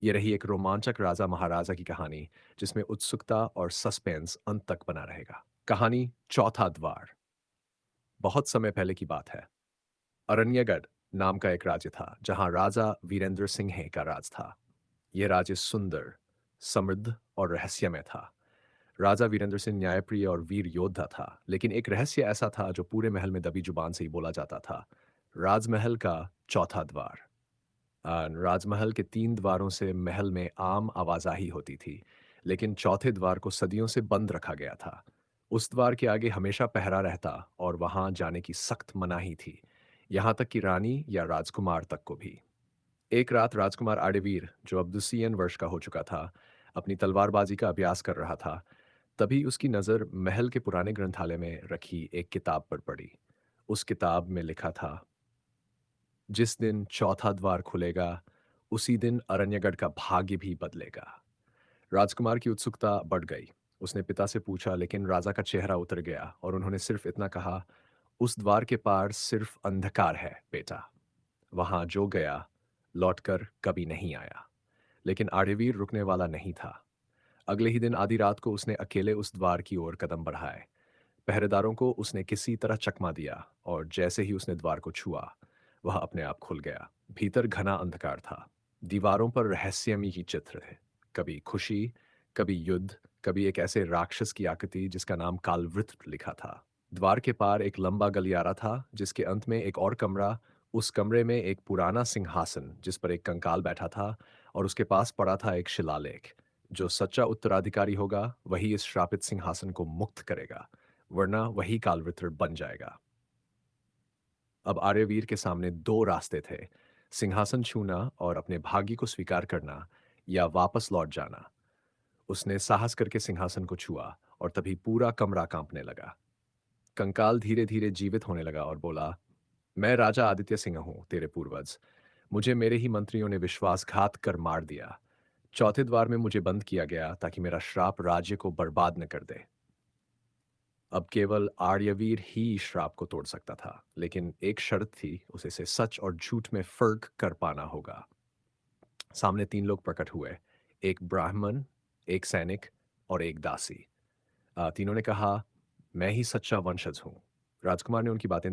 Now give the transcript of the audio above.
ये रही एक रोमांचक राजा महाराजा की कहानी जिसमें उत्सुकता और सस्पेंस अंत तक बना रहेगा। कहानी चौथा द्वार। बहुत समय पहले की बात है। अरण्यगढ़ नाम का एक राज्य था जहां राजा वीरेंद्र सिंह का राज था। यह राज्य सुंदर, समृद्ध और रहस्यमय था। राजा वीरेंद्र सिंह न्यायप्रिय और वीर योद्धा था, लेकिन एक रहस्य ऐसा था जो पूरे महल में दबी जुबान से ही बोला जाता था। राजमहल का चौथा द्वार। राजमहल के 3 द्वारों से महल में आम आवाजाही होती थी, लेकिन चौथे द्वार को सदियों से बंद रखा गया था। उस द्वार के आगे हमेशा पहरा रहता और वहां जाने की सख्त मनाही थी, यहां तक कि रानी या राजकुमार तक को भी। एक रात राजकुमार आडेवीर, जो अब दुसियन वर्ष का हो चुका था, अपनी तलवारबाजी का अभ्यास कर रहा था। तभी उसकी नज़र महल के पुराने ग्रंथालय में रखी एक किताब पर पड़ी। उस किताब में लिखा था, जिस दिन चौथा द्वार खुलेगा, उसी दिन अरण्यगढ़ का भाग्य भी बदलेगा। राजकुमार की उत्सुकता बढ़ गई। उसने पिता से पूछा, लेकिन राजा का चेहरा उतर गया और उन्होंने सिर्फ इतना कहा, उस द्वार के पार सिर्फ अंधकार है बेटा। वहां जो गया, लौटकर कभी नहीं आया। लेकिन आड़ेवीर रुकने वाला नहीं था। अगले ही दिन आधी रात को उसने अकेले उस द्वार की ओर कदम बढ़ाए। पहरेदारों को उसने किसी तरह चकमा दिया और जैसे ही उसने द्वार को छुआ, वह अपने आप खुल गया। भीतर घना अंधकार था। दीवारों पर रहस्यमयी ही चित्र थे। कभी खुशी, कभी युद्ध, कभी एक ऐसे राक्षस की आकृति जिसका नाम कालवृत्र लिखा था। द्वार के पार एक लंबा गलियारा था जिसके अंत में एक और कमरा। उस कमरे में एक पुराना सिंहासन जिस पर एक कंकाल बैठा था, और उसके पास पड़ा था एक शिलालेख। जो सच्चा उत्तराधिकारी होगा वही इस श्रापित सिंहासन को मुक्त करेगा, वरना वही कालवित्र बन जाएगा। अब आर्यवीर के सामने दो रास्ते थे, सिंहासन छूना और अपने भाग्य को स्वीकार करना, या वापस लौट जाना। उसने साहस करके सिंहासन को छुआ और तभी पूरा कमरा कांपने लगा। कंकाल धीरे धीरे जीवित होने लगा और बोला, मैं राजा आदित्य सिंह हूं, तेरे पूर्वज। मुझे मेरे ही मंत्रियों ने विश्वासघात कर मार दिया। चौथे द्वार में मुझे बंद किया गया ताकि मेरा श्राप राज्य को बर्बाद न कर दे। अब केवल आर्यवीर ही श्राप को तोड़ सकता था, लेकिन एक शर्त थी, उसे से सच और झूठ में फर्क कर पाना होगा। सामने 3 लोग प्रकट हुए, एक ब्राह्मण, एक सैनिक और एक दासी। तीनों ने कहा, मैं ही सच्चा वंशज हूँ। राजकुमार ने उनकी बातें